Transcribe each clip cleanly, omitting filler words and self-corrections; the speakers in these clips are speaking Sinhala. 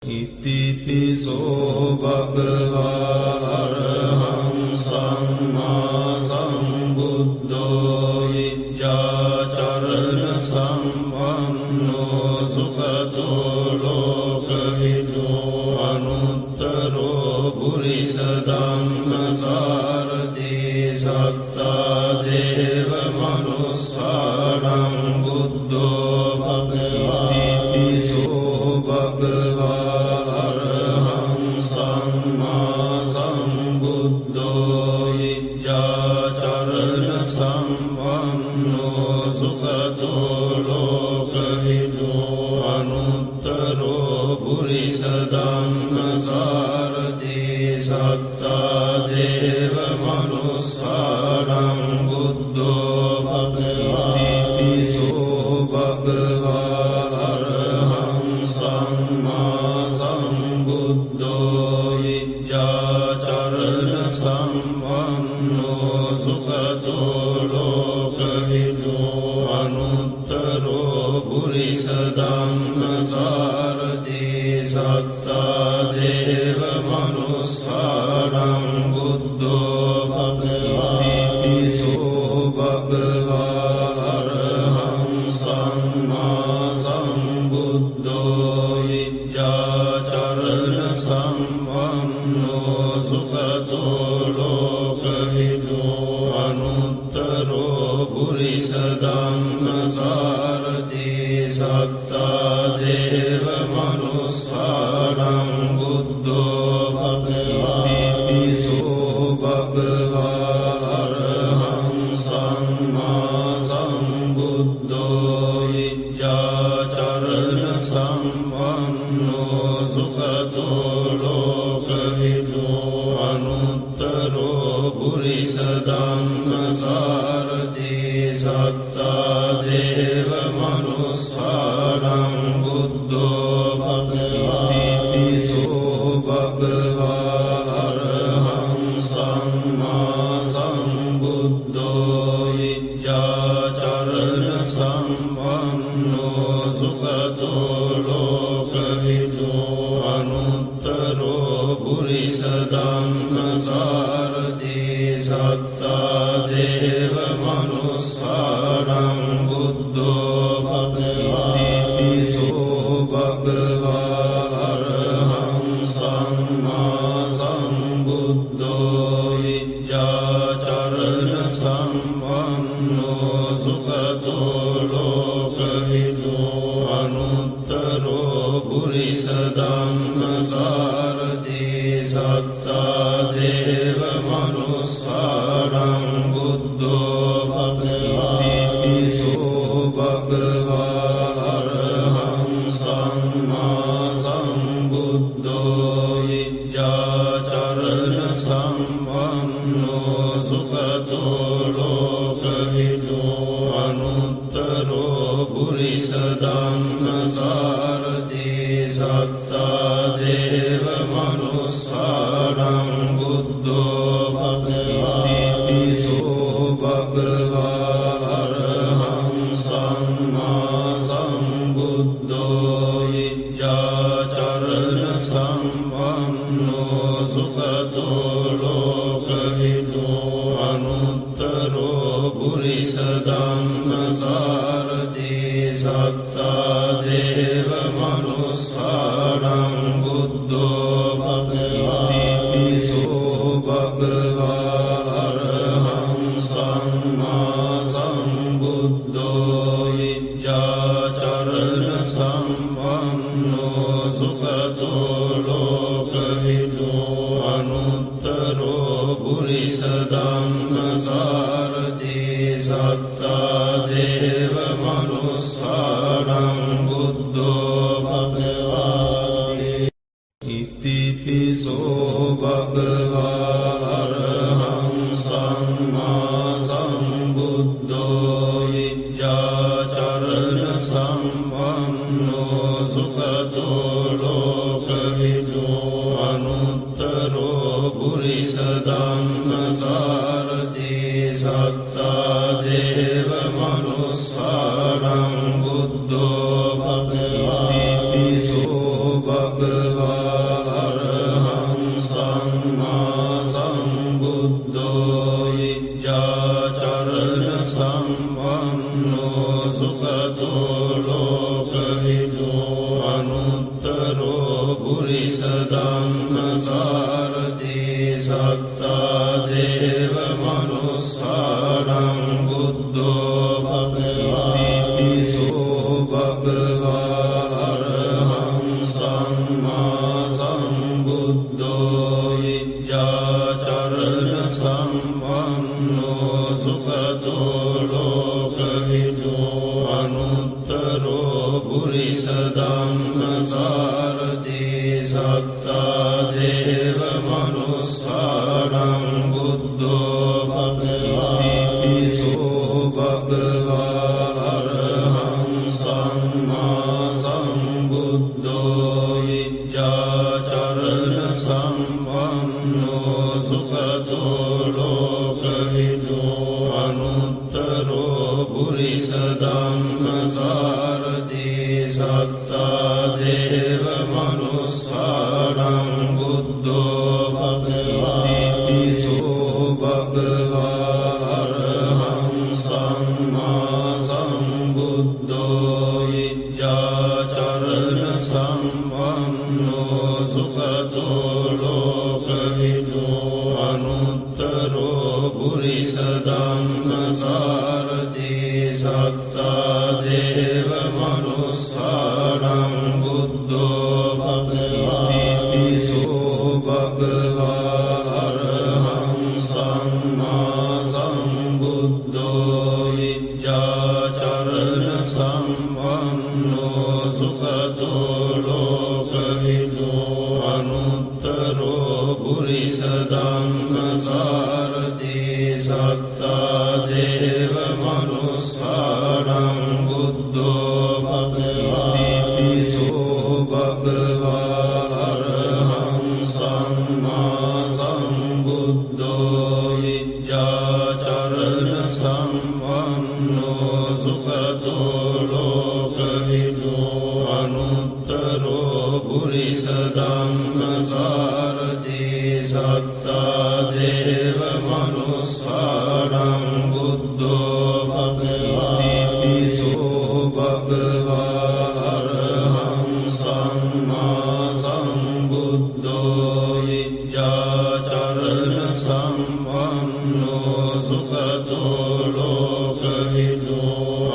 ඉතිපිසෝ භගවා අරහං සම්මා සම්බුද්ධෝ විද්‍යාචරණ සම්පන්නෝ සුගතෝ ලෝකවිදු අනුත්තරෝ පුරිස ධම්මසාරති සත්තා දේව මනුස්සානං බුද්ධෝ භගවා ඉතිපිසෝ භගවා ධම්මසාරති සත්තා දේව මනුස්සානං බුද්ධෝ භගවා ඉතිපිසෝ භගවා අරහං සම්මා සම්බුද්ධෝ විද්‍යාචරණ සම්පන්නෝ සුගතෝ ලෝකවිදු අනුත්තරෝ පුරිස ධම්මසාරති සත්තා දේව මනුස්සානං බුද්ධෝ භගවා ඉතිපිසෝ භගවා අරහං සම්මා සම්බුද්ධෝ විද්‍යාචරණ සම්පන්නෝ සුගතෝ ලෝකවිදු අනුත්තරෝ පුරිස ධම්මසාරති සත්තා දේව මනුස්සානං බුද්ධෝ භගවා ඉතිපිසෝ භගවා අරහං සම්මා සම්බුද්ධෝ විද්‍යාචරණ සම්පන්නෝ සුගතෝ ලෝකවිදු අනුත්තරෝ පුරිස ධම්මසාරති සත්තා දේව මනුස්සානං බුද්ධෝ භගවා ඉතිපිසෝ භගවා අරහං සම්මා සම්බුද්ධෝ විද්‍යාචරණ සම්පන්නෝ සුගතෝ ලෝකවිදු අනුත්තරෝ පුරිස ධම්මසාරති සත්තා දේව මනුස්සානං බුද්ධෝ භගවා ඉතිපිසෝ භගවා අරහං සම්මා සම්බුද්ධෝ විද්‍යාචරණ සම්පන්නෝ සුගතෝ ලෝකවිදු අනුත්තරෝ පුරිස ධම්මසාරති සත්තා දේව මනුස්සානං බුද්ධෝ භගවා ඉතිපිසෝ භගවා අරහං සම්මා සම්බුද්ධෝ විද්‍යාචරණ සම්පන්නෝ සුගතෝ ලෝකවිදු අනුත්තරෝ පුරිස ධම්මසාරති සත්තා දේව මනුස්සානං බුද්ධෝ භගවා ඉතිපිසෝ භගවා අරහං සම්මා සම්බුද්ධෝ විද්‍යාචරණ සම්පන්නෝ සුගතෝ ලෝකවිදු අනුත්තරෝ පුරිස ධම්මසාරති සත්තා දේව මනුස්සානං බුද්ධෝ භගවා ඉතිපිසෝ භගවා අරහං සම්මා සම්බුද්ධෝ විද්‍යාචරණ සම්පන්නෝ සුගතෝ ලෝකවිදු අනුත්තරෝ පුරිස ධම්මසාරති සත්තා දේව මනුස්සානං බුද්ධෝ භගවා ඉතිපිසෝ භගවා අරහං සම්මා සම්බුද්ධෝ විද්‍යාචරණ සම්පන්නෝ සුගතෝ ලෝකවිදු අනුත්තරෝ පුරිස ධම්මසාරති සත්තා දේව මනුස්සානං බුද්ධෝ භගවා ඉතිපිසෝ භගවා භගවා අරහං සම්මා සම්බුද්ධෝ විද්‍යාචරණ සම්පන්නෝ සුගතෝ ලෝකවිදු අනුත්තරෝ පුරිස ධම්මසාරති සත්තා දේව මනුස්සානං බුද්ධෝ භගවති සෝ භගවා අරහං සම්මා සම්බුද්ධෝ විද්‍යාචරණ සම්පන්නෝ සුගතෝ ලෝකවිදු අනුත්තරෝ පුරිස ධම්මසාරති සත්තා දේව මනුස්සානං බුද්ධෝ භගවති සෝ භගවා අරහං සම්මා සම්බුද්ධෝ විද්‍යාචරණ සම්පන්නෝ සුගතෝ ලෝකවිදු අනුත්තරෝ පුරිස ධම්මසාරති සත්තා දේව මනුස්සානං බුද්ධෝ භගවති සෝ භගවා අරහං සම්මා සම්බුද්ධෝ විද්‍යාචරණ සම්පන්නෝ සුගතෝ ලෝකවිදු අනුත්තරෝ පුරිස ධම්මසාරති සත්තා දේව මනුස්සානං බුද්ධෝ භගවති සෝ භගවා අරහං සම්මා සම්බුද්ධෝ විද්‍යාචරණ සම්පන්නෝ සුගතෝ ලෝකවිදු අනුත්තරෝ පුරිස ධම්මසාරති සත්තා දේව මනුස්සානං බුද්ධෝ භගවති සෝ භගවා අරහං සම්මා සම්බුද්ධෝ විද්‍යාචරණ සම්පන්නෝ සුගතෝ ලෝකවිදු අනුත්තරෝ පුරිස ධම්මසාරති සත්තා දේව මනුස්සානං බුද්ධෝ භගවති සෝ භගවා අරහං සම්මා සම්බුද්ධෝ විද්‍යාචරණ සම්පන්නෝ සුගතෝ ලෝකවිදු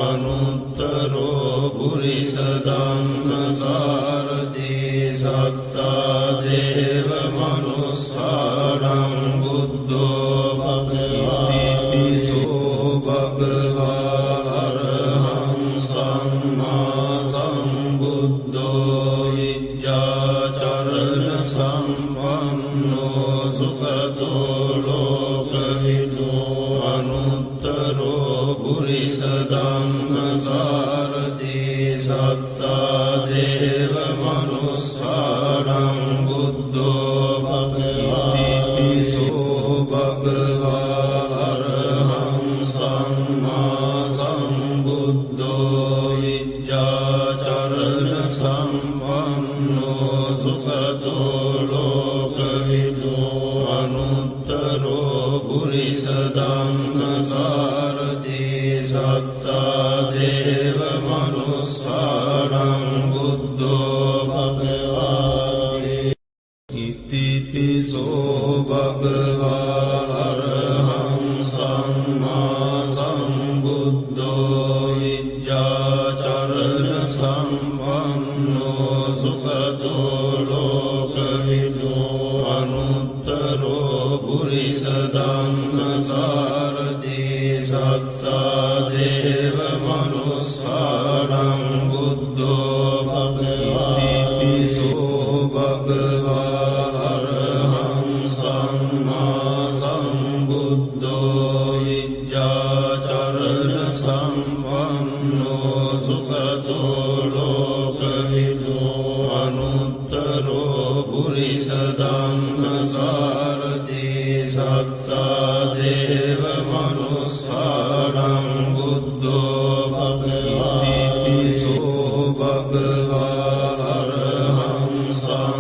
අනුත්තරෝ පුරිස ධම්මසාරති සත්තා දේව මනුස්සානං බුද්ධෝ භගවති සෝ භගවා අරහං සම්මා සම්බුද්ධෝ විද්‍යාචරණ සම්පන්නෝ සුගතෝ ලෝකවිදු අනුත්තරෝ පුරිස ධම්මසාරති සත්තා දේව මනුස්සානං බුද්ධෝ භගවති සෝ භගවා අරහං සම්මා සම්බුද්ධෝ විද්‍යාචරණ සම්පන්නෝ සුගතෝ ලෝකවිදු අනුත්තරෝ පුරිස ධම්මසාරති සත්තා දේව මනුස්සානං බුද්ධෝ භගවති ඉතිපිසෝ භගවා අරහං සම්මා සම්බුද්ධෝ විද්‍යාචරණ සම්පන්නෝ සුගතෝ ලෝකවිදු අනුත්තරෝ පුරිස ධම්මසාරති සත්තා දේව මනුස්සානං බුද්ධෝ භගවති සෝ භගවා අරහං සම්මා සම්බුද්ධෝ විද්‍යාචරණ සම්පන්නෝ සුගතෝ ලෝකවිදු අනුත්තරෝ පුරිස ධම්මසාරති සත්තා දේව මනුස්සානං බුද්ධෝ භගවති සෝ භගවා අරහං සම්මා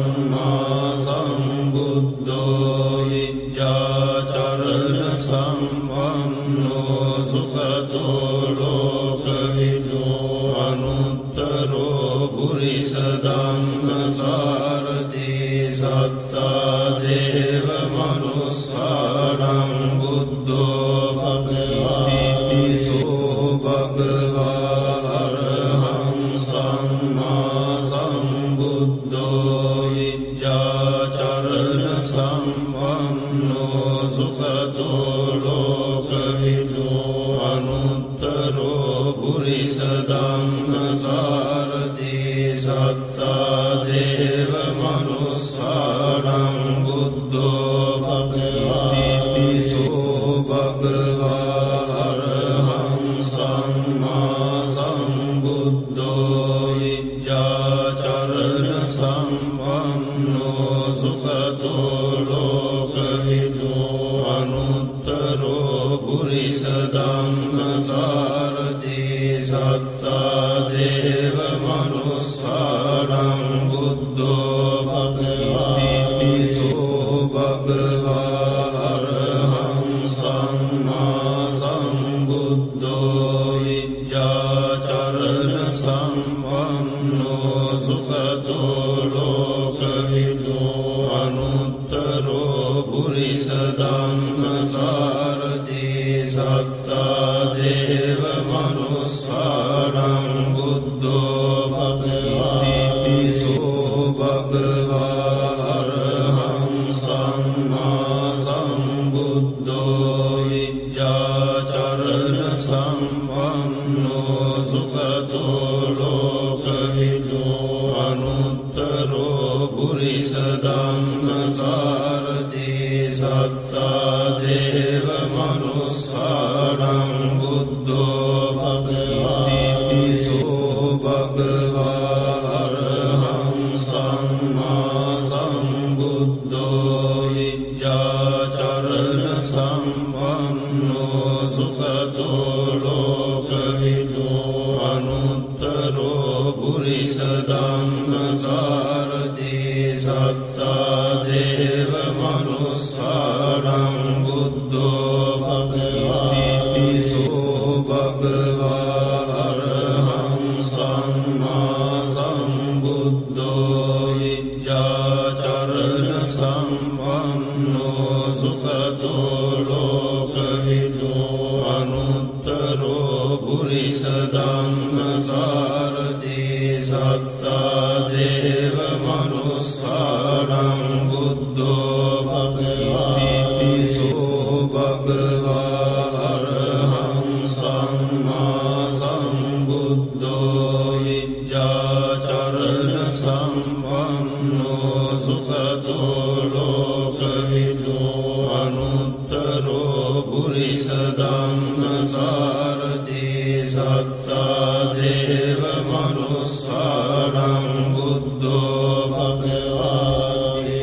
සාරති සත්තා දේව මනුස්සානං බුද්ධෝ භගවති පිසෝ භගවා අරහං සම්මා සම්බුද්ධෝ විද්‍යාචරණ සම්පන්නෝ සුගතෝ ලෝකවිදෝ අනුත්තරෝ පුරිස ධම්මසාරති සත්තා දේව මනුස්සානං බුද්ධෝ භගවති පිසෝ භගවා අරහං සම්මා සම්බුද්ධෝ විද්‍යාචරණ සම්පන්නෝ සුගතෝ ලෝකවිදෝ අනුත්තරෝ පුරිස ධම්මසාරති සත්තා දේව මනුස්සානං බුද්ධෝ භගවති පිසෝ භගවා අරහං සම්මා සම්බුද්ධෝ විද්‍යාචරණ සම්පන්නෝ සුගතෝ ලෝකවිදෝ අනුත්තරෝ පුරිස ධම්මසාරති සත්තා දේව මනුස්සානං බුද්ධෝ භගවති පිසෝ භගවා අරහං සම්මා සම්බුද්ධෝ විද්‍යාචරණ සම්පන්නෝ සුගතෝ ලෝකවිදෝ අනුත්තරෝ පුරිස ධම්මසාරති සත්තා දේව මනුස්සානං බුද්ධෝ භගවති පිසෝ භගවා අරහං සම්මා සම්බුද්ධෝ විද්‍යාචරණ සම්පන්නෝ සුගතෝ ලෝකවිදෝ අනුත්තරෝ පුරිස ධම්මසාරති සත්තා දේව මනුස්සානං බුද්ධෝ භගවති පිසෝ භගවා අරහං සම්මා සම්බුද්ධෝ විද්‍යාචරණ සම්පන්නෝ සුගතෝ ලෝකවිදෝ අනුත්තරෝ පුරිස ධම්මසාරති සත්තා දේව මනුස්සානං බුද්ධෝ භගවති පිසෝ භගවා අරහං සම්මා සම්බුද්ධෝ විද්‍යාචරණ සම්පන්නෝ සුගතෝ ලෝකවිදෝ අනුත්තරෝ පුරිස ධම්මසාරති සත්තා දේව මනුස්සානං බුද්ධෝ භගවති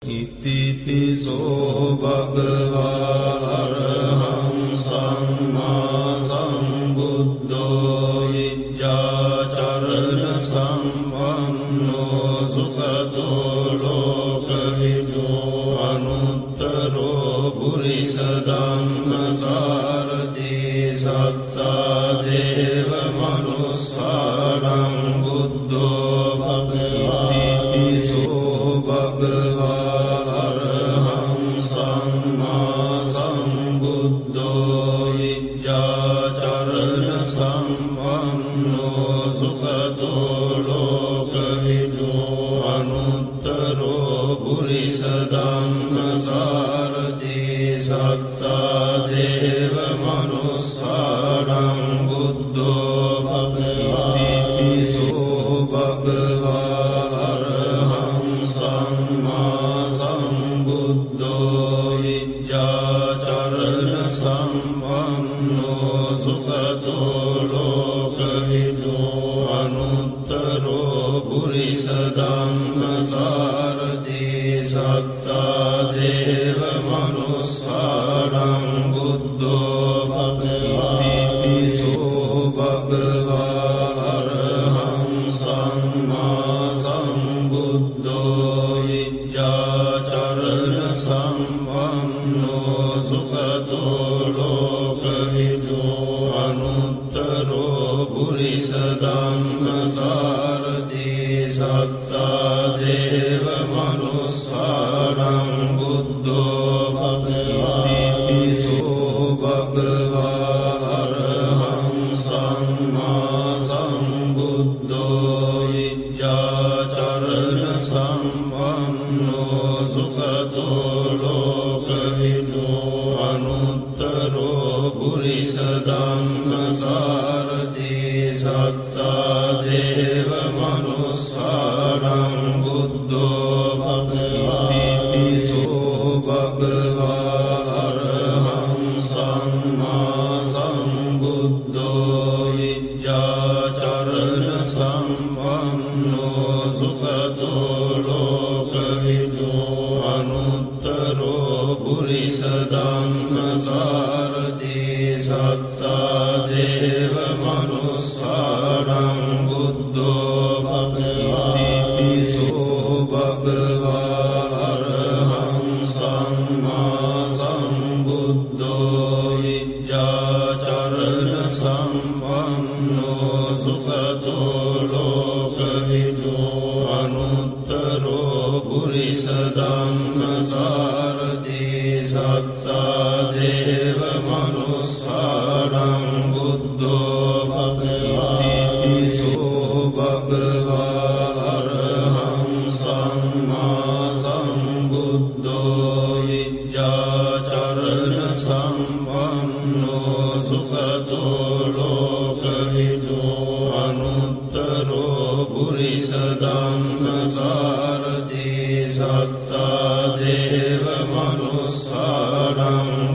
ඉතිපිසෝ භගවා අරහං සම්මා සම්බුද්ධෝ විද්‍යාචරණ සම්පන්නෝ සුගතෝ ලෝකවිදෝ අනුත්තරෝ පුරිස ධම්මසාරති සත්තා දේව මනුස්සානං බුද්ධෝ භගවති පිසෝ භගවා අරහං සම්මා සම්බුද්ධෝ විද්‍යාචරණ සම්පන්නෝ සුගතෝ ලෝකවිදෝ අනුත්තරෝ පුරිස ධම්මසාරති සත්තා දේව මනුස්සානං බුද්ධෝ භගවති පිසෝ භගවා අරහං සම්මා සම්බුද්ධෝ විද්‍යාචරණ සම්පන්නෝ සුගතෝ ලෝකවිදෝ අනුත්තරෝ පුරිස ධම්මසාරති සත්තා දේව මනුස්සානං බුද්ධෝ භගවති පිසෝ භගවා අරහං සම්මා සම්බුද්ධෝ විද්‍යාචරණ සම්පන්නෝ සුගතෝ ලෝකවිදෝ අනුත්තරෝ පුරිස ධම්මසාරති සත්තා දේව මනුස්සානං බුද්ධෝ භගවා ඉතිපිසෝ භගවා අරහං සම්මා සම්බුද්ධෝ විද්‍යාචරණ සම්පන්නෝ සුගතෝ ලෝකවිදෝ අනුත්තරෝ පුරිස ධම්මසාරථී සත්තා දේව මනුස්සානං බුද්ධෝ භගවා ඉතිපිසෝ භගවා අරහං සම්මා සම්බුද්ධෝ විද්‍යාචරණ සම්පන්නෝ සුගතෝ ලෝකවිදෝ අනුත්තරෝ පුරිස ධම්මසාරථී සත්තා දේව මනුස්සානං බුද්ධෝ භගවා ඉතිපිසෝ භගවා අරහං සම්මා සම්බුද්ධෝ විද්‍යාචරණ සම්පන්නෝ සුගතෝ ලෝකවිදෝ අනුත්තරෝ පුරිස ධම්මසාරථී සත්තා දේව මනුස්සානං බුද්ධෝ භගවා ඉතිපිසෝ භගවා අරහං සම්මා සම්බුද්ධෝ විද්‍යාචරණ සම්පන්නෝ සුගතෝ ලෝකවිදෝ අනුත්තරෝ පුරිස ධම්මසාරථී සත්තා දේව මනුස්සානං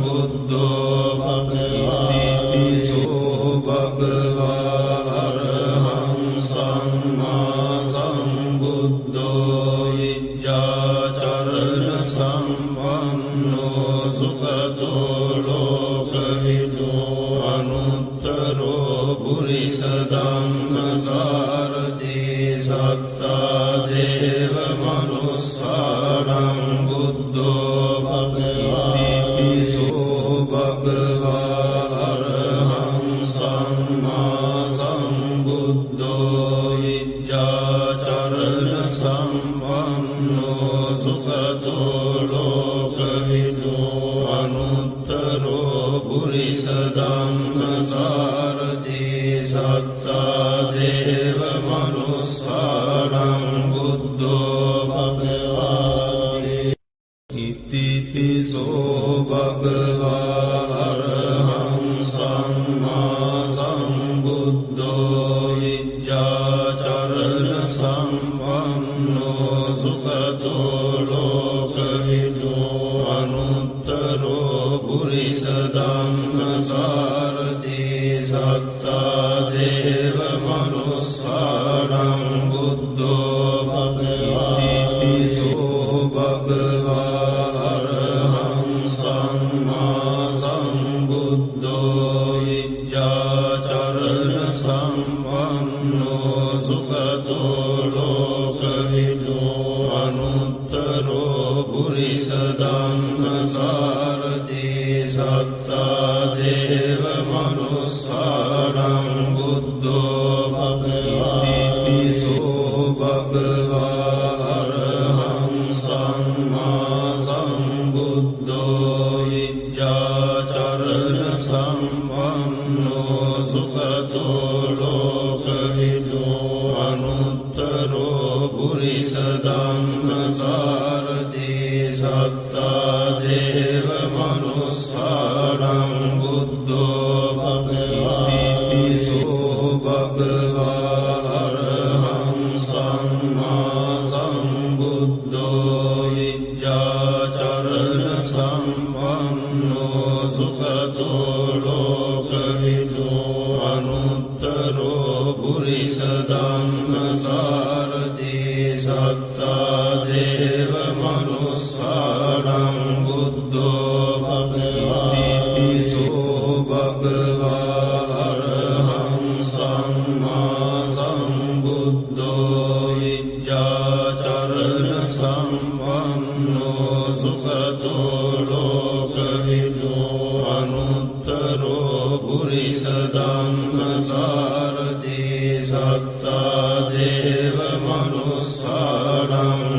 බුද්ධෝ භගවා ඉතිපිසෝ භගවා අරහං සම්මා සම්බුද්ධෝ විද්‍යාචරණ සම්පන්නෝ සුගතෝ ලෝකවිදෝ අනුත්තරෝ පුරිස ධම්මසාරථී සත්තා දේව මනුස්සානං බුද්ධෝ භගවා ඉතිපිසෝ භගවා අරහං සම්මා සම්බුද්ධෝ විද්‍යාචරණ සම්පන්නෝ සුගතෝ ලෝකවිදෝ අනුත්තරෝ පුරිස ධම්මසාරථී සත්තා දේව මනුස්සානං බුද්ධෝ භගවා ඉතිපිසෝ භගවා අරහං සම්මා සම්බුද්ධෝ විද්‍යාචරණ සම්පන්නෝ සුගතෝ ලෝකවිදෝ අනුත්තරෝ පුරිස ධම්මසාරථී සත්තා දේව මනුස්සානං බුද්ධෝ භගවා ඉතිපිසෝ භගවා අරහං සම්මා සම්බුද්ධෝ විද්‍යාචරණ සම්පන්නෝ සුගතෝ ලෝකවිදෝ අනුත්තරෝ පුරිස ධම්මසාරථී සත්තා දේව මනුස්සානං බුද්ධෝ භගවා ඉතිපිසෝ භගවා අරහං සම්මා සම්බුද්ධෝ විද්‍යාචරණ සම්පන්නෝ සුගතෝ ලෝකවිදෝ අනුත්තරෝ පුරිස ධම්මසාරථී සත්තා දේව මනුස්සානං බුද්ධෝ භගවා ඉතිපිසෝ භගවා අරහං සම්මා සම්බුද්ධෝ විද්‍යාචරණ සම්පන්නෝ සුගතෝ ලෝකවිදෝ අනුත්තරෝ පුරිස ධම්මසාරථී සත්තා දේව මනුස්සානං බුද්ධෝ භගවා ඉතිපිසෝ භගවා අරහං සම්මා සම්බුද්ධෝ විද්‍යාචරණ සම්පන්නෝ සුගතෝ ලෝකවිදෝ අනුත්තරෝ පුරිස ධම්මසාරථී සත්තා දේව මනුස්සානං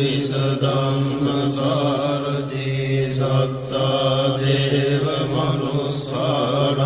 පුරිස ධම්ම සාරති සත්තා දේව මනුස්සානං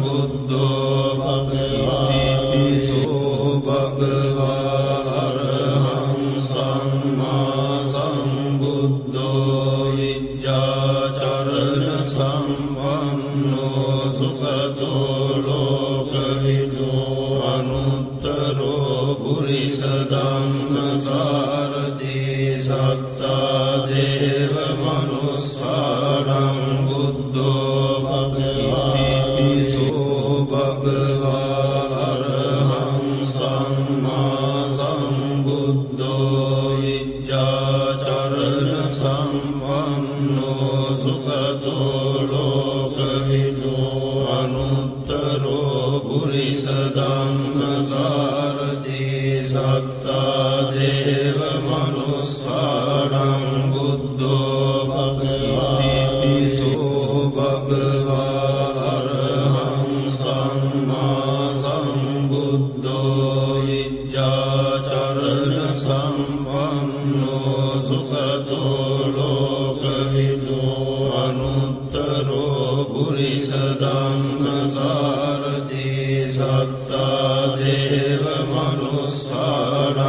බුද්ධෝ භගවති සෝ භගවා අරහං සම්මා සම්බුද්ධෝ විද්‍යාචරණ සම්පන්නෝ සුගතෝ ලෝකවිදෝ අනුත්තරෝ පුරිස ධම්ම සාරති සත්තා දේව මනුස්සානං බුද්ධෝ භගවති සෝ භගවා අරහං සම්මා සම්බුද්ධෝ විද්‍යාචරණ සම්පන්නෝ සුගතෝ ලෝකවිදෝ අනුත්තරෝ පුරිස ධම්ම සාරති සත්තා දේව මනුස්සානං බුද්ධෝ භගවති සෝ භගවා අරහං සම්මා සම්බුද්ධෝ විද්‍යාචරණ සම්පන්නෝ සුගතෝ ලෝකවිදෝ අනුත්තරෝ පුරිස ධම්ම සාරති සත්තා දේව මනුස්සානං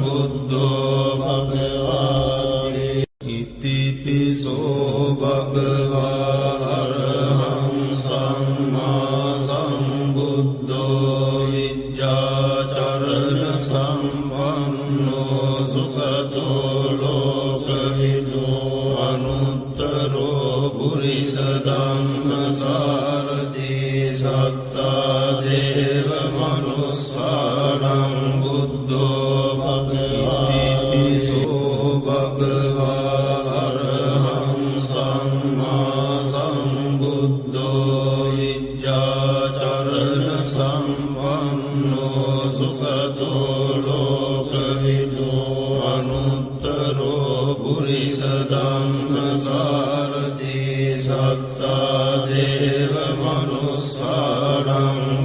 බුද්ධෝ භගවති ඉතිපිසෝ භගවා අරහං සම්මා සම්බුද්ධෝ විද්‍යාචරණ සම්පන්නෝ සුගතෝ ලෝකවිදෝ අනුත්තරෝ පුරිස ධම්ම සාරති සත්තා දේව මනුස්සානං බුද්ධෝ භගවති සෝ භගවා අරහං සම්මා සම්බුද්ධෝ විද්‍යාචරණ සම්පන්නෝ සුගතෝ ලෝකවිදෝ අනුත්තරෝ පුරිස ධම්ම සාරති සත්තා දේව මනුස්සානං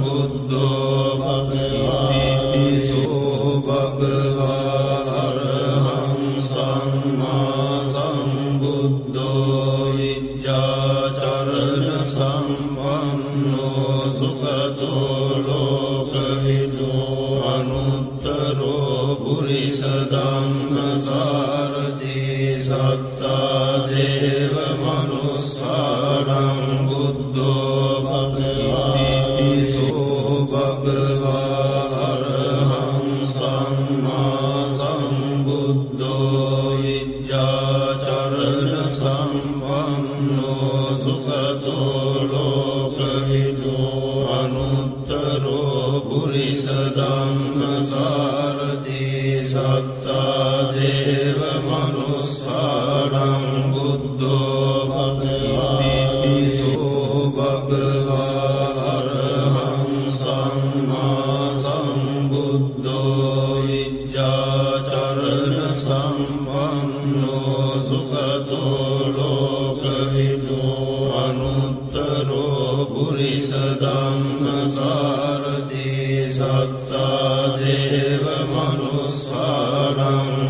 බුද්ධෝ භගවති සෝ භගවා අරහං සම්මා සම්බුද්ධෝ විද්‍යාචරණ සම්පන්නෝ සුගතෝ ලෝකවිදෝ අනුත්තරෝ පුරිස ධම්ම සාරති සත්තා දේව මනුස්සානං බුද්ධෝ භගවති සෝ භගවා අරහං සම්මා සම්බුද්ධෝ විද්‍යාචරණ සම්පන්නෝ සුගතෝ ලෝකවිදෝ අනුත්තරෝ පුරිස ධම්ම සාරති සත්තා දේව මනුස්සානං බුද්ධෝ භගවති සෝ භගවා අරහං සම්මා සම්බුද්ධෝ විද්‍යාචරණ සම්පන්නෝ සුගතෝ ලෝකවිදෝ අනුත්තරෝ පුරිස ධම්ම සාරති සත්තා දේව මනුස්සානං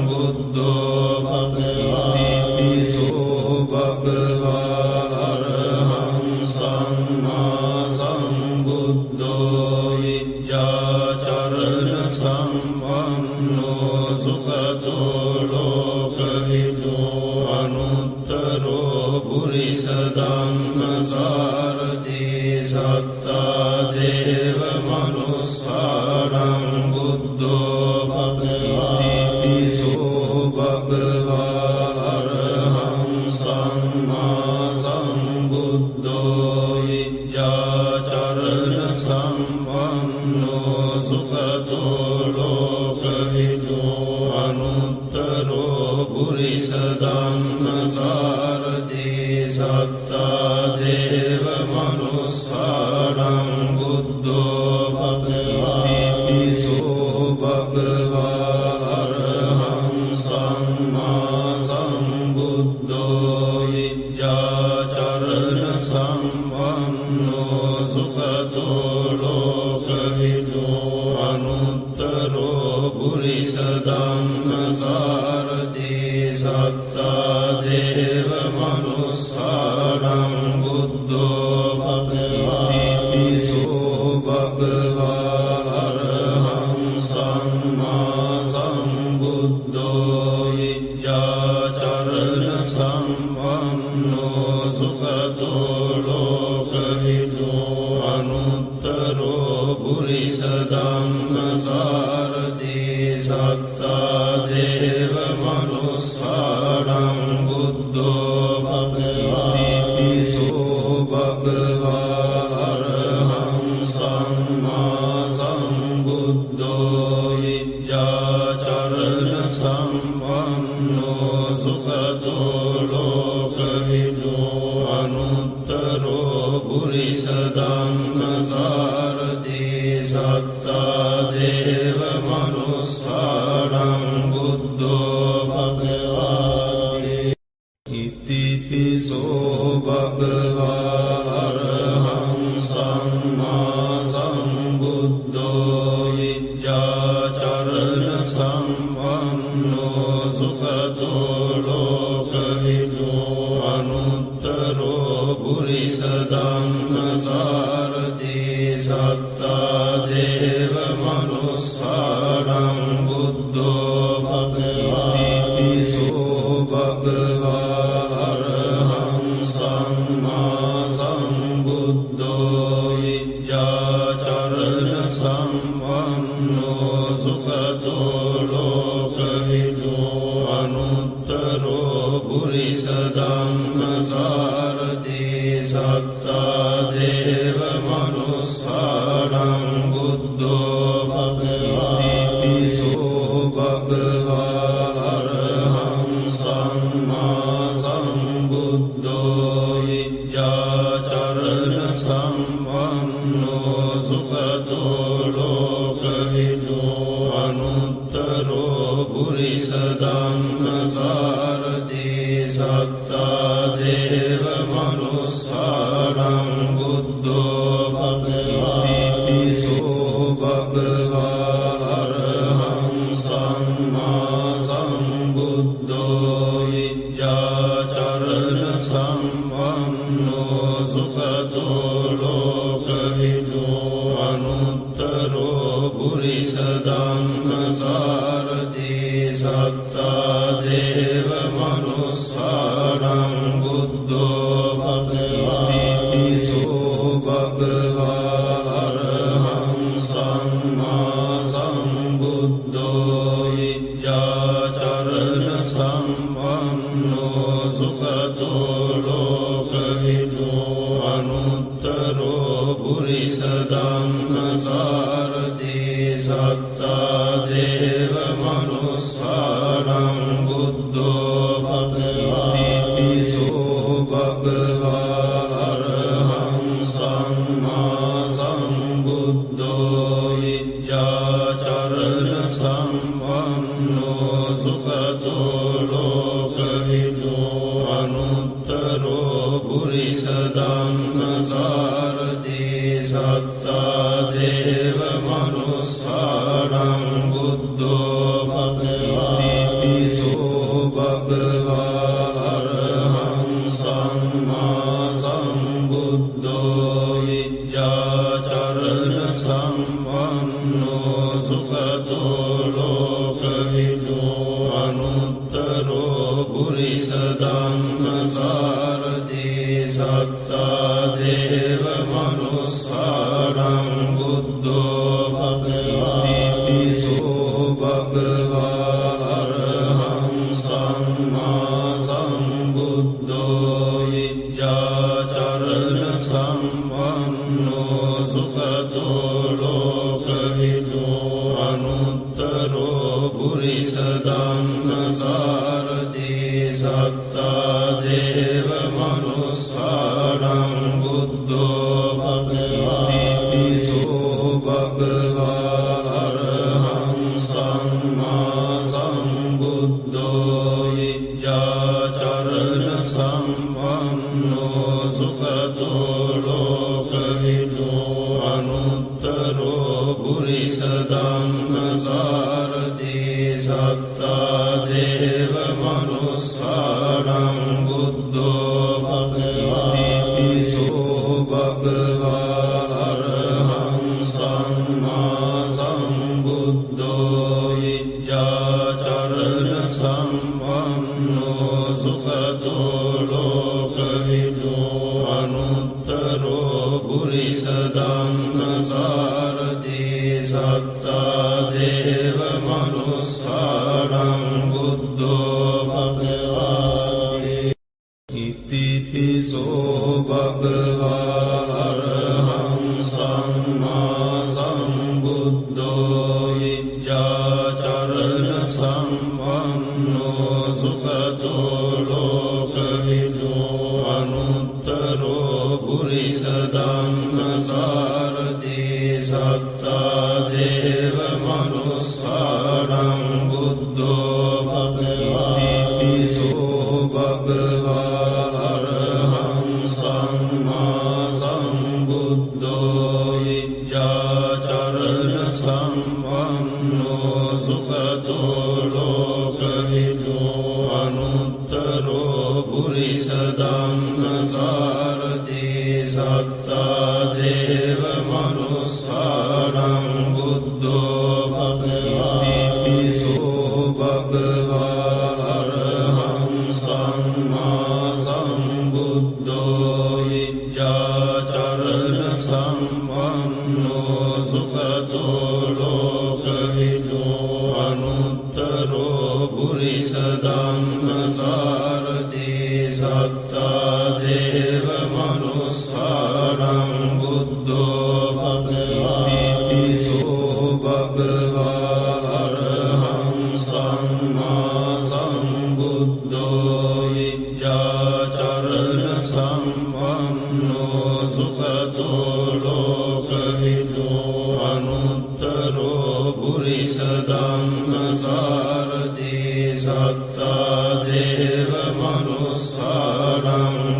බුද්ධෝ භගවති සෝ භගවා අරහං සම්මා සම්බුද්ධෝ විද්‍යාචරණ සම්පන්නෝ සුගතෝ ලෝකවිදෝ අනුත්තරෝ පුරිස ධම්ම සාරති සත්තා දේව මනුස්සානං බුද්ධෝ භගවති සෝ භගවා අරහං සම්මා සම්බුද්ධෝ විද්‍යාචරණ සම්පන්නෝ සුගතෝ ලෝකවිදෝ අනුත්තරෝ පුරිස ධම්ම සාරති සත්තා දේව මනුස්සානං බුද්ධෝ භගවති සෝ භගවා අරහං සම්මා සම්බුද්ධෝ විද්‍යාචරණ සම්පන්නෝ සුගතෝ ලෝකවිදෝ අනුත්තරෝ පුරිස ධම්ම සාරති සත්තා දේව මනුස්සානං බුද්ධෝ භගවතිපිසෝ භගවා අරහං සම්මා සම්බුද්ධෝ විජ්ජාචරණ සම්පන්නෝ සුගතෝ ලෝකවිදෝ අනුත්තරෝ පුරිස ධම්මසාරථී සත්තා දේව මනුස්සානං බුද්ධෝ භගවතිපිසෝ භගවා අරහං සම්මා සම්බුද්ධෝ විජ්ජාචරණ සම්පන්නෝ සුගතෝ ලෝකවිදෝ අනුත්තරෝ පුරිස ධම්මසාරථී සත්තා දේව මනුස්සානං බුද්ධෝ භගවති ඉතිපිසෝ භගවා අරහං සම්මා සම්බුද්ධෝ විජ්ජාචරණ සම්පන්නෝ සුගතෝ ලෝකවිදෝ අනුත්තරෝ පුරිස ධම්මසාරථී සත්තා දේව මනුස්සානං බුද්ධෝ භගවතිපිසෝ භගවා අරහං සම්මා සම්බුද්ධෝ විජ්ජාචරණ සම්පන්නෝ සුගතෝ ලෝකවිදෝ අනුත්තරෝ පුරිස ධම්මසාරථී සත්තා දේව මනුස්සානං බුද්ධෝ භගවතිපිසෝ භගවා අරහං සම්මා සම්බුද්ධෝ විජ්ජාචරණ සම්පන්නෝ සුගතෝ ලෝකවිදෝ අනුත්තරෝ පුරිස ධම්මසාරථී සත්තා දේව මනුස්සානං බුද්ධෝ භගවතිපිසෝ භගවා අරහං සම්මා සම්බුද්ධෝ විජ්ජාචරණ සම්පන්නෝ සුගතෝ ලෝකවිදෝ අනුත්තරෝ පුරිස ධම්මසාරථී සත්තා දේව මනුස්සානං බුද්ධෝ භගවතිපිසෝ භගවා අරහං සම්මා සම්බුද්ධෝ විජ්ජාචරණ සම්පන්නෝ සුගතෝ ලෝකවිදෝ අනුත්තරෝ පුරිස ධම්මසාරථී සත්තා දේව මනුස්සානං බුද්ධෝ භගවතිපිසෝ භගවා අරහං සම්මා සම්බුද්ධෝ විජ්ජාචරණ සම්පන්නෝ සුගතෝ ලෝකවිදෝ අනුත්තරෝ පුරිස ධම්මසාරථී සත්තා දේව මනුස්සානං බුද්ධෝ භගවතිපිසෝ භගවා අරහං සම්මා සම්බුද්ධෝ විජ්ජාචරණ සම්පන්නෝ සුගතෝ ලෝකවිදෝ අනුත්තරෝ පුරිස ධම්මසාරථී සත්තා දේව මනුස්සානං බුද්ධෝ භගවතිපිසෝ භගවා අරහං සම්මා සම්බුද්ධෝ විජ්ජාචරණ සම්පන්නෝ සුගතෝ ලෝකවිදෝ අනුත්තරෝ පුරිස ධම්මසාරථී සත්තා දේව මනුස්සානං බුද්ධෝ භගවතිපිසෝ භගවා අරහං සම්මා සම්බුද්ධෝ විජ්ජාචරණ සම්පන්නෝ සුගතෝ ලෝකවිදෝ අනුත්තරෝ පුරිස ධම්මසාරථී සත්තා දේව මනුස්සානං මනුස්සානං බුද්ධෝ භගවා ඉතිපිසෝ භගවා අරහං සම්මා සම්බුද්ධෝ විද්‍යාචරණ සම්පන්නෝ සුගතෝ ලෝකවිදෝ අනුත්තරෝ පුරිස ධම්මසාරථී සත්තා දේව මනුස්සානං බුද්ධෝ භගවාති ඉතිපිසෝ භගවා අරහං සම්මා සම්බුද්ධෝ විද්‍යාචරණ සම්පන්නෝ සුගතෝ ලෝකවිදෝ අනුත්තරෝ පුරිස ධම්මසාරථී සත්තා දේව මනුස්සානං බුද්ධෝ භගවාති ඉතිපිසෝ භගවා අරහං සම්මා සම්බුද්ධෝ විද්‍යාචරණ සම්පන්නෝ සුගතෝ ලෝකවිදෝ අනුත්තරෝ පුරිස ධම්මසාරථී සත්තා දේව මනුස්සානං බුද්ධෝ භගවාති ඉතිපිසෝ භගවා අරහං සම්මා සම්බුද්ධෝ විද්‍යාචරණ සම්පන්නෝ සුගතෝ ලෝකවිදෝ අනුත්තරෝ පුරිස ධම්මසාරථී සත්තා දේව මනුස්සානං බුද්ධෝ භගවාති ඉතිපිසෝ භගවා අරහං සම්මා සම්බුද්ධෝ විද්‍යාචරණ සම්පන්නෝ සුගතෝ ලෝකවිදෝ අනුත්තරෝ පුරිස ධම්මසාරථී සත්තා දේව මනුස්සානං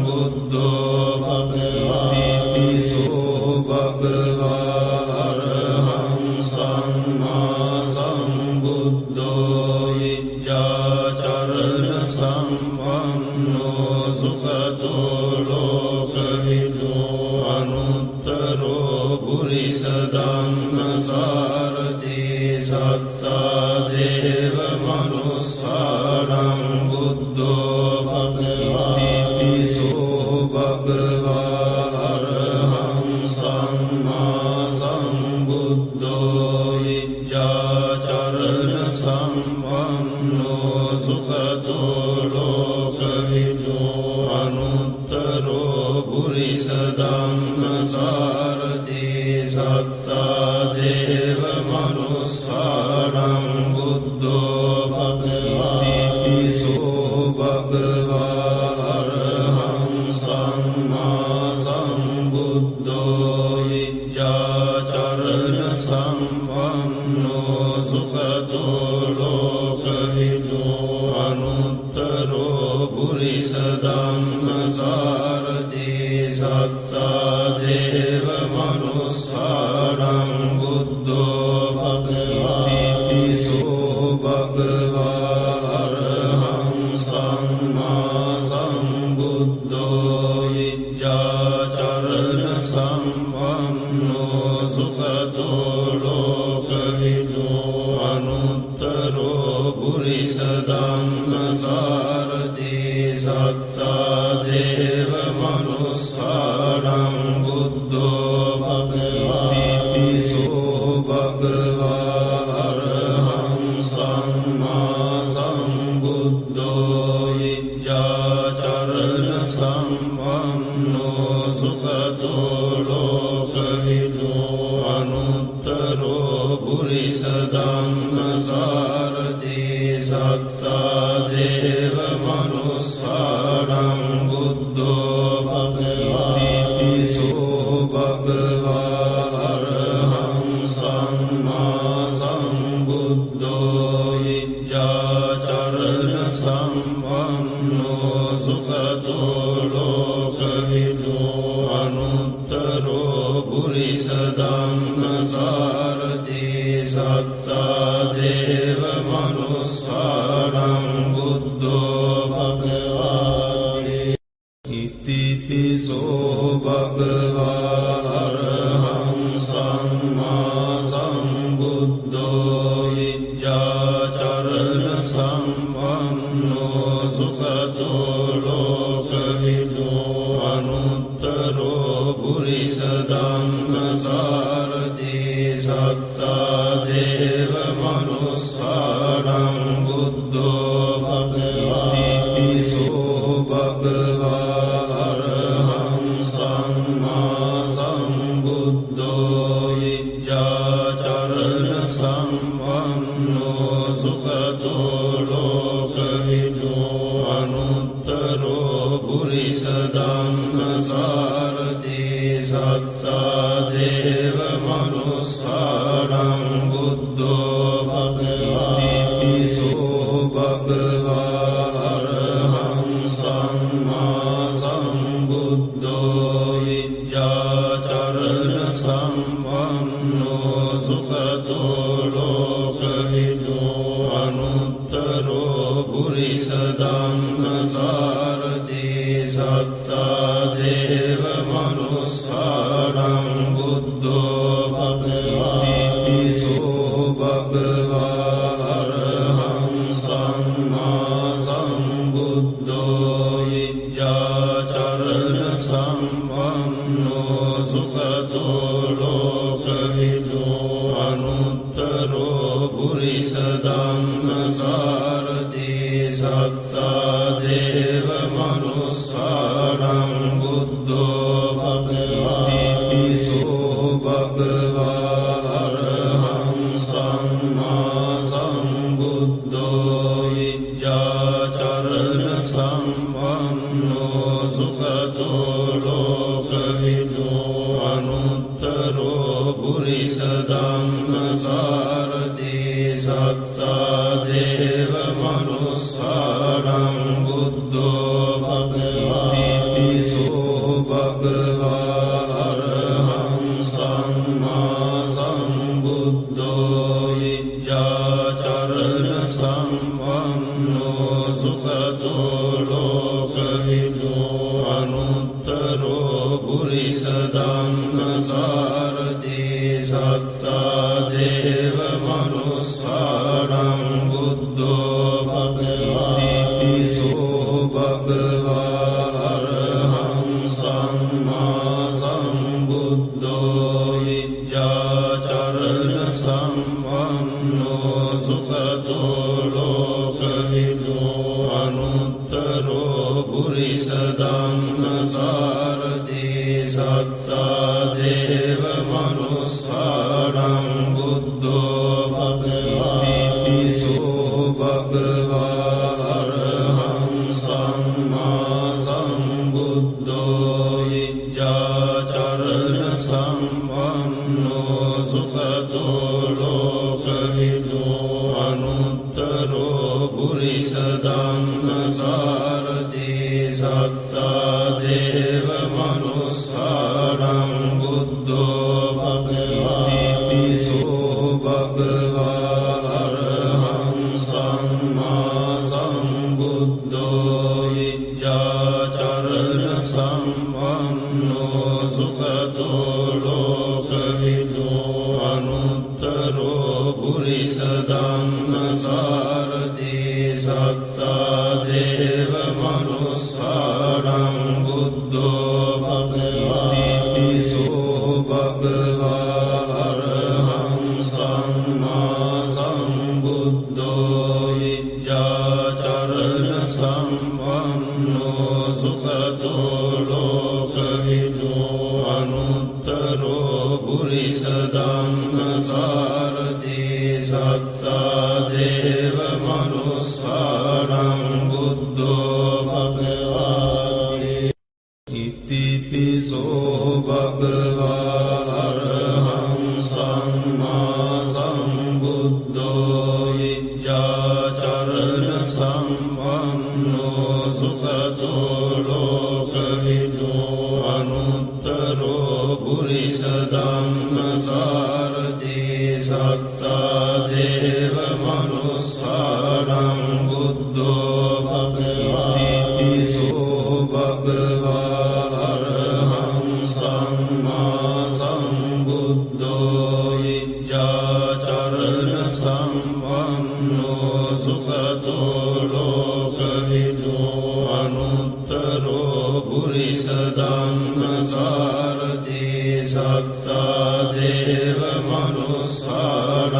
බුද්ධෝ භගවාති ඉතිපිසෝ භගවා අරහං සම්මා සම්බුද්ධෝ විද්‍යාචරණ සම්පන්නෝ සුගතෝ ලෝකවිදෝ අනුත්තරෝ පුරිස ධම්මසාරථී සත්තා දේව මනුස්සානං බුද්ධෝ භගවාති ඉතිපිසෝ භගවා අරහං සම්මා සම්බුද්ධෝ විද්‍යාචරණ සම්පන්නෝ සුගතෝ ලෝකවිදෝ අනුත්තරෝ පුරිස ධම්මසාරථී සත්තා දේව මනුස්සානං බුද්ධෝ භගවාති ඉතිපිසෝ භගවා අරහං සම්මා සම්බුද්ධෝ විද්‍යාචරණ සම්පන්නෝ සුගතෝ ලෝකවිදෝ අනුත්තරෝ පුරිස ධම්මසාරථී සත්තා දේව මනුස්සානං බුද්ධෝ භගවාති ඉතිපිසෝ භගවා අරහං සම්මා සම්බුද්ධෝ විද්‍යාචරණ සම්පන්නෝ සුගතෝ ලෝකවිදෝ අනුත්තරෝ පුරිස ධම්මසාරථී සත්තා දේව මනුස්සානං බුද්ධෝ භගවාති ඉතිපිසෝ භගවා අරහං සම්මා සම්බුද්ධෝ විද්‍යාචරණ සම්පන්නෝ සුගතෝ ලෝකවිදෝ අනුත්තරෝ පුරිස ධම්මසාරථී සත්තා දේව මනුස්සානං බුද්ධෝ භගවාති ඉතිපිසෝ භගවා අරහං සම්මා සම්බුද්ධෝ විද්‍යාචරණ සම්පන්නෝ සුගතෝ ලෝකවිදෝ අනුත්තරෝ පුරිස ධම්මසාරථී සත්තා දේව මනුස්සානං බුද්ධෝ සම්පන්නෝ සුඛතෝ ලෝකවිදෝ අනුත්තරෝ පුරිස ධම්මසාරථී සත්තා දේව මනුස්සානං බුද්ධෝ භගවති පිසෝ භගවා අරහං සම්මා සම්බුද්ධෝ විද්‍යාචරණ සම්පන්නෝ සුඛතෝ ලෝකවිදෝ අනුත්තරෝ පුරිස ධම්මසාරථී සත්තා දේව මනුස්සානං බුද්ධෝ භගවති පිසෝ භගවා අරහං සම්මා සම්බුද්ධෝ විද්‍යාචරණ සම්පන්නෝ සුඛතෝ ලෝකවිදෝ අනුත්තරෝ පුරිස ධම්මසාරථී සත්තා දේව මනුස්සානං බුද්ධෝ භගවති පිසෝ භගවා අරහං සම්මා සම්බුද්ධෝ විද්‍යාචරණ සම්පන්නෝ සුඛතෝ ලෝකවිදෝ අනුත්තරෝ පුරිස ධම්මසාරථී සත්තා දේව මනුස්සානං බුද්ධෝ භගවති පිසෝ භගවා අරහං සම්මා සම්බුද්ධෝ විද්‍යාචරණ සම්පන්නෝ සුඛතෝ ලෝකවිදෝ අනුත්තරෝ පුරිස ධම්මසාරථී සත්තා දේව මනුස්සානං බුද්ධෝ භගවති පිසෝ භගවා අරහං සම්මා සම්බුද්ධෝ විද්‍යාචරණ සම්පන්නෝ සුඛතෝ ලෝකවිදෝ අනුත්තරෝ පුරිස ධම්මසාරථී සත්තා දේව මනුස්සානං බුද්ධෝ භගවති පිසෝ භගවා අරහං සම්මා සම්බුද්ධෝ විද්‍යාචරණ සම්පන්නෝ සුඛතෝ ලෝකවිදෝ අනුත්තරෝ පුරිස ධම්මසාරථී සත්තා දේව මනුස්සානං බුද්ධෝ භගවති පිසෝ භගවා අරහං සම්මා සම්බුද්ධෝ විද්‍යාචරණ සම්පන්නෝ සුඛතෝ ලෝකවිදෝ අනුත්තරෝ පුරිස ධම්මසාරථී සත්තා දේව මනුස්සානං බුද්ධෝ භගවති පිසෝ භගවා අරහං සම්මා සම්බුද්ධෝ විද්‍යාචරණ සම්පන්නෝ සුඛතෝ ලෝකවිදෝ අනුත්තරෝ පුරිස ධම්මසාරථී සත්තා දේව මනුස්සානං බුද්ධෝ භගවති පිසෝ භගවා අරහං සම්මා සම්බුද්ධෝ විද්‍යාචරණ සම්පන්නෝ සුඛතෝ ලෝකවිදෝ අනුත්තරෝ පුරිස ධම්මසාරථී සත්තා දේව මනුස්සානං බුද්ධෝ භගවති ඉතිපිසෝ භගවා අරහං සම්මා සම්බුද්ධෝ විද්‍යාචරණ සම්පන්නෝ සුඛතෝ ලෝකවිදෝ අනුත්තරෝ පුරිස ධම්මසාරථී සත්තා දේව මනුස්සානං බුද්ධෝ භගවති පිසෝ භගවා අරහං සම්මා සම්බුද්ධෝ විද්‍යාචරණ සම්පන්නෝ සුඛතෝ පුරිස ධම්මසාරති සත්තා දේව මනුස්සානං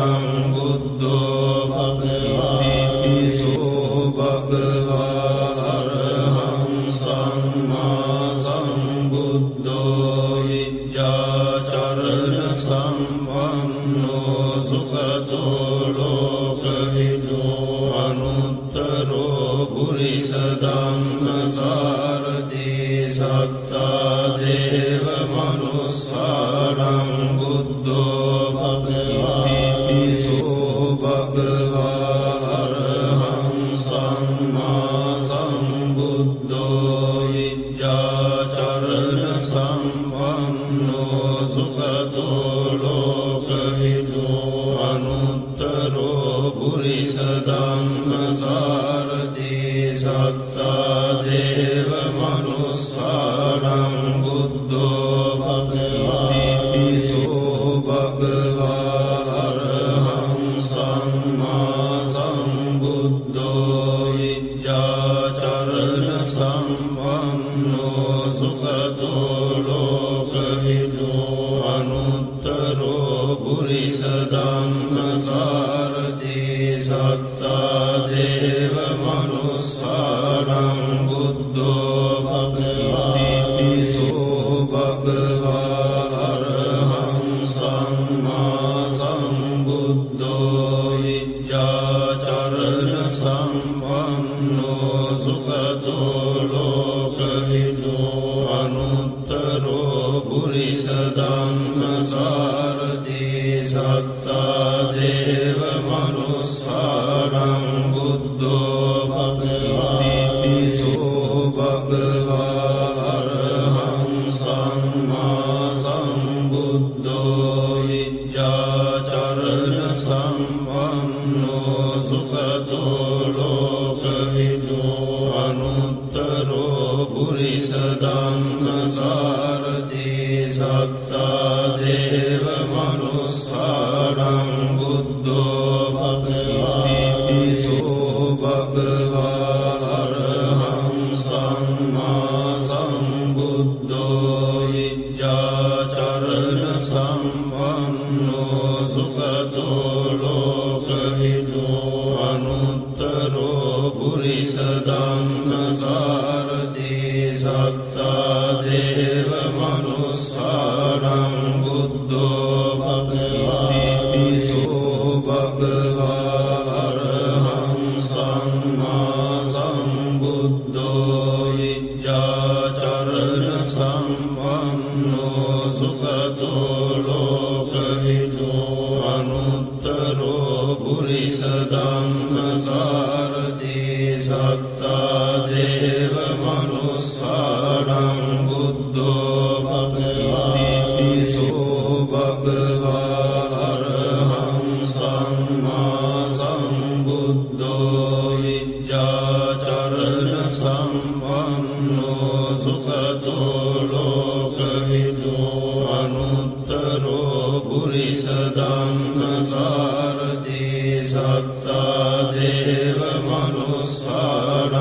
බුද්ධෝ භගවති පිසෝ භගවා අරහං සම්මා සම්බුද්ධෝ විද්‍යාචරණ සම්පන්නෝ සුගතෝ ලෝකවිදෝ අනුත්තරෝ පුරිස ධම්මසාරති සත්තා දේව මනුස්සානං බුද්ධෝ භගවති පිසෝ භගවා අරහං සම්මා සම්බුද්ධෝ විද්‍යාචරණ සම්පන්නෝ සුගතෝ ලෝකවිදෝ අනුත්තරෝ පුරිස ධම්මසාරති සත්තා දේව මනුස්සානං බුද්ධෝ භගවති පිසෝ භගවා අරහං සම්මා සම්බුද්ධෝ විද්‍යාචරණ සම්පන්නෝ සුගතෝ ලෝකවිදෝ අනුත්තරෝ පුරිස ධම්මසාරති සත්තා දේව මනුස්සානං බුද්ධෝ භගවති පිසෝ භගවා අරහං සම්මා සම්බුද්ධෝ විද්‍යාචරණ සම්පන්නෝ සුගතෝ ලෝකවිදෝ අනුත්තරෝ පුරිස ධම්මසාරති සත්තා දේව මනුස්සානං බුද්ධෝ භගවති පිසෝ භගවා අරහං සම්මා සම්බුද්ධෝ විද්‍යාචරණ සම්පන්නෝ සුගතෝ ලෝකවිදෝ අනුත්තරෝ පුරිස ධම්මසාරති සත්තා දේව මනුස්සානං බුද්ධෝ භගවති පිසෝ භගවා අරහං සම්මා සම්බුද්ධෝ විද්‍යාචරණ සම්පන්නෝ සුගතෝ ලෝකවිදෝ අනුත්තරෝ පුරිස ධම්මසාරති සත්තා දේව මනුස්සානං බුද්ධෝ භගවති පිසෝ භගවා අරහං සම්මා සම්බුද්ධෝ විද්‍යාචරණ සම්පන්නෝ සුගතෝ ලෝකවිදෝ අනුත්තරෝ පුරිස ධම්මසාරති සත්තා දේව මනුස්සානං බුද්ධෝ භගවති පිසෝ භගවා අරහං සම්මා සම්බුද්ධෝ විද්‍යාචරණ සම්පන්නෝ සුගතෝ ලෝකවිදෝ අනුත්තරෝ පුරිස ධම්මසාරති සත්තා දේව මනුස්සානං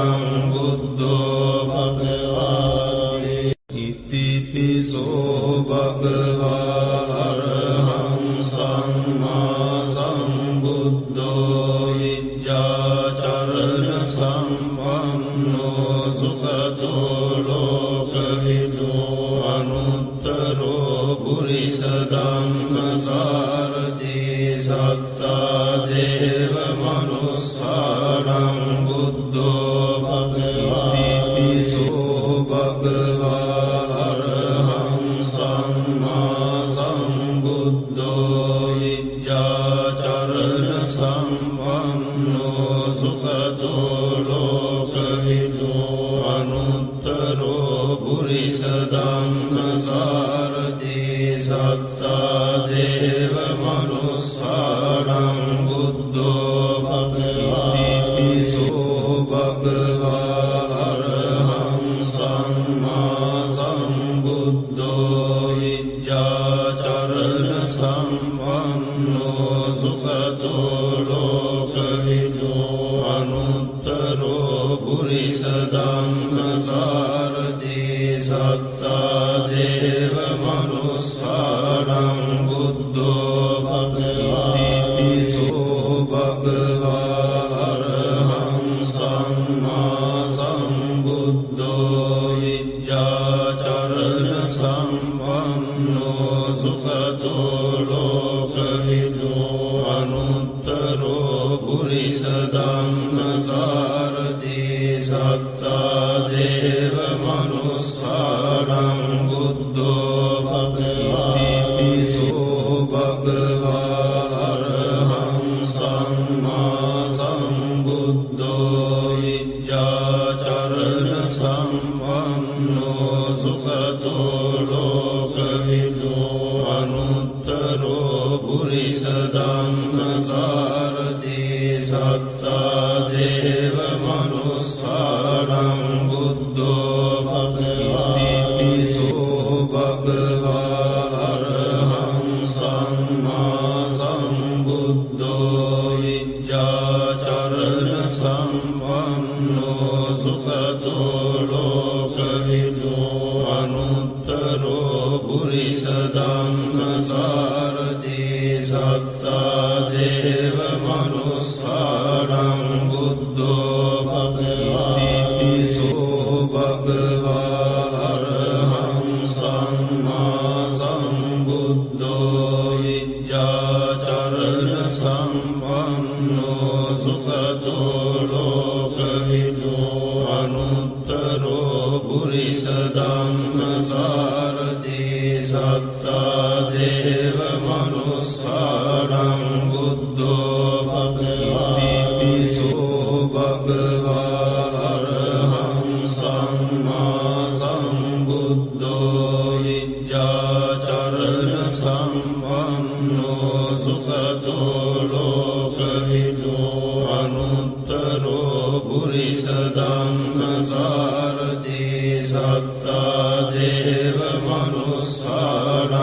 බුද්ධෝ භගවති ඉතිපිසෝ භගවා අරහං සම්මා සම්බුද්ධෝ විද්‍යාචරණ සම්පන්නෝ සුගතෝ ලෝකවිදෝ අනුත්තරෝ පුරිස ධම්මසාරති සත්තා දේව මනුස්සානං බුද්ධෝ භගවති පිසෝ භගවා අරහං සම්මා සම්බුද්ධෝ විද්‍යාචරණ සම්පන්නෝ සුගතෝ ලෝකවිදෝ අනුත්තරෝ පුරිස ධම්මසාරති සත්තා දේව මනුස්සානං බුද්ධෝ භගවති පිසෝ භගවා අරහං සම්මා සම්බුද්ධෝ විද්‍යාචරණ සම්පන්නෝ සුගතෝ ලෝකවිදෝ අනුත්තරෝ පුරිස ධම්මසාරති සත්තා දේව මනුස්සානං බුද්ධෝ භගවතිසෝ භගවා අරහං සම්මා සම්බුද්ධෝ විද්‍යාචරණ සම්පන්නෝ සුඛතෝ ලෝකවිදෝ අනුත්තරෝ පුරිස ධම්මසාරථී සත්තා දේව මනුස්සානං බුද්ධෝ භගවතිසෝ භගවා අරහං සම්මා සම්බුද්ධෝ විද්‍යාචරණ සම්පන්නෝ සුඛතෝ ලෝකවිදෝ අනුත්තරෝ පුරිස ධම්මසාරථී සත්තා දේව මනුස්සානං බුද්ධෝ භගවතිසෝ භගවා අරහං සම්මා සම්බුද්ධෝ විද්‍යාචරණ සම්පන්නෝ සුඛතෝ ලෝකවිදෝ අනුත්තරෝ පුරිස ධම්මසාරථී සත්තා දේව මනුස්සානං බුද්ධෝ භගවතිසෝ භගවා අරහං සම්මා සම්බුද්ධෝ විද්‍යාචරණ සම්පන්නෝ සුඛතෝ ලෝකවිදෝ අනුත්තරෝ පුරිස ධම්මසාරථී සත්තා දේව මනුස්සානං බුද්ධෝ භගවතිසෝ භගවා අරහං සම්මා සම්බුද්ධෝ විද්‍යාචරණ සම්පන්නෝ සුඛතෝ ලෝකවිදෝ අනුත්තරෝ පුරිස ධම්මසාරථී සත්තා දේව මනුස්සානං